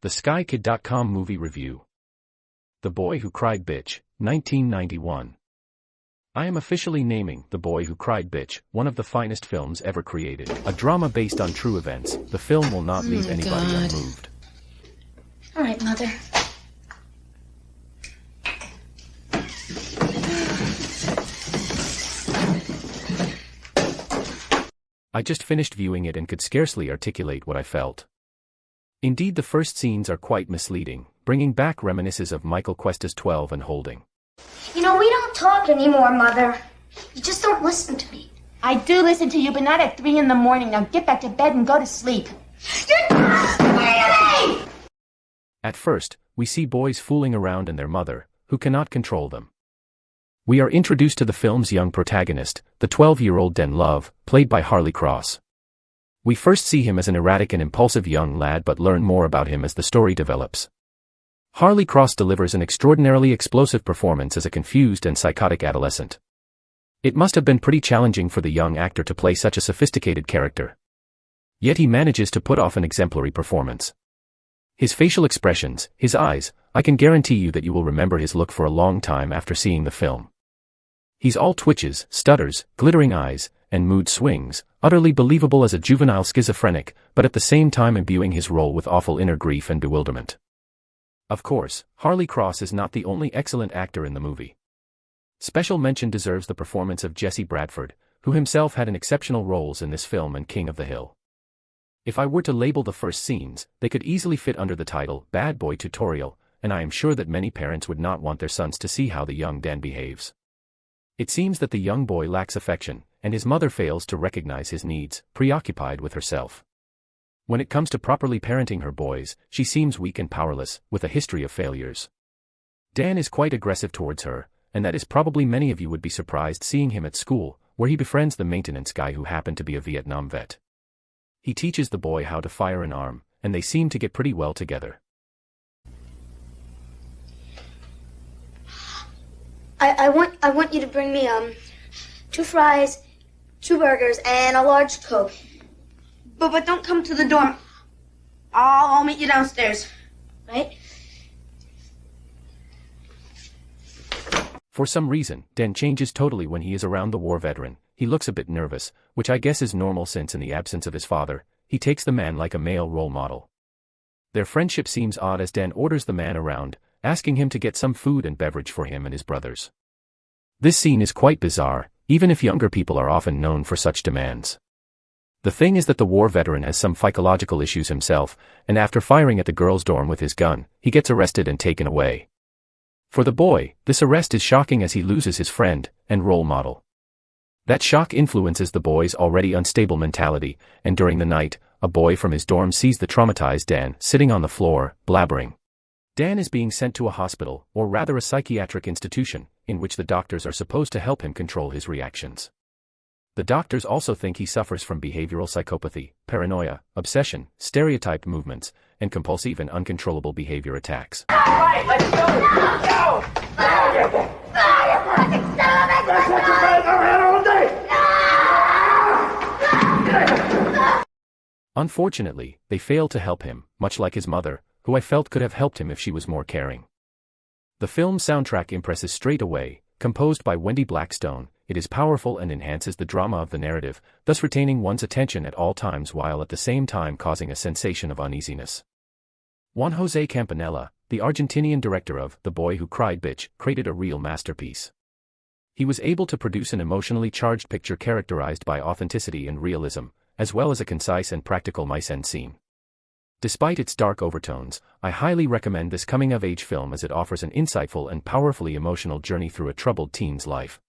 The SkyKid.com movie review. The Boy Who Cried Bitch, 1991. I am officially naming The Boy Who Cried Bitch one of the finest films ever created. A drama based on true events, the film will not leave anybody unmoved. All right, Mother. I just finished viewing it and could scarcely articulate what I felt. Indeed, the first scenes are quite misleading, bringing back reminiscences of Michael Cuesta's 12 and Holding. You know, we don't talk anymore, Mother. You just don't listen to me. I do listen to you, but not at 3 in the morning. Now get back to bed and go to sleep. You're not listening to me! At first, we see boys fooling around and their mother, who cannot control them. We are introduced to the film's young protagonist, the 12-year-old Dan Love, played by Harley Cross. We first see him as an erratic and impulsive young lad but learn more about him as the story develops. Harley Cross delivers an extraordinarily explosive performance as a confused and psychotic adolescent. It must have been pretty challenging for the young actor to play such a sophisticated character. Yet he manages to put off an exemplary performance. His facial expressions, his eyes, I can guarantee you that you will remember his look for a long time after seeing the film. He's all twitches, stutters, glittering eyes, and mood swings, utterly believable as a juvenile schizophrenic, but at the same time imbuing his role with awful inner grief and bewilderment. Of course, Harley Cross is not the only excellent actor in the movie. Special mention deserves the performance of Jesse Bradford, who himself had an exceptional roles in this film and King of the Hill. If I were to label the first scenes, they could easily fit under the title Bad Boy Tutorial, and I am sure that many parents would not want their sons to see how the young Dan behaves. It seems that the young boy lacks affection, and his mother fails to recognize his needs, preoccupied with herself. When it comes to properly parenting her boys, she seems weak and powerless, with a history of failures. Dan is quite aggressive towards her, and that is probably many of you would be surprised seeing him at school, where he befriends the maintenance guy who happened to be a Vietnam vet. He teaches the boy how to fire an arm, and they seem to get pretty well together. I want you to bring me 2 fries, 2 burgers, and a large Coke. But don't come to the dorm. I'll meet you downstairs. Right? For some reason, Dan changes totally when he is around the war veteran. He looks a bit nervous, which I guess is normal since in the absence of his father, he takes the man like a male role model. Their friendship seems odd as Dan orders the man around, asking him to get some food and beverage for him and his brothers. This scene is quite bizarre, even if younger people are often known for such demands. The thing is that the war veteran has some psychological issues himself, and after firing at the girls' dorm with his gun, he gets arrested and taken away. For the boy, this arrest is shocking as he loses his friend and role model. That shock influences the boy's already unstable mentality, and during the night, a boy from his dorm sees the traumatized Dan sitting on the floor, blabbering. Dan is being sent to a hospital, or rather a psychiatric institution, in which the doctors are supposed to help him control his reactions. The doctors also think he suffers from behavioral psychopathy, paranoia, obsession, stereotyped movements, and compulsive and uncontrollable behavior attacks. All right, let's go! Go! Unfortunately, they fail to help him, much like his mother, who I felt could have helped him if she was more caring. The film's soundtrack impresses straight away. Composed by Wendy Blackstone, it is powerful and enhances the drama of the narrative, thus retaining one's attention at all times while at the same time causing a sensation of uneasiness. Juan José Campanella, the Argentinian director of The Boy Who Cried Bitch, created a real masterpiece. He was able to produce an emotionally charged picture characterized by authenticity and realism, as well as a concise and practical mise-en-scene. Despite its dark overtones, I highly recommend this coming-of-age film as it offers an insightful and powerfully emotional journey through a troubled teen's life.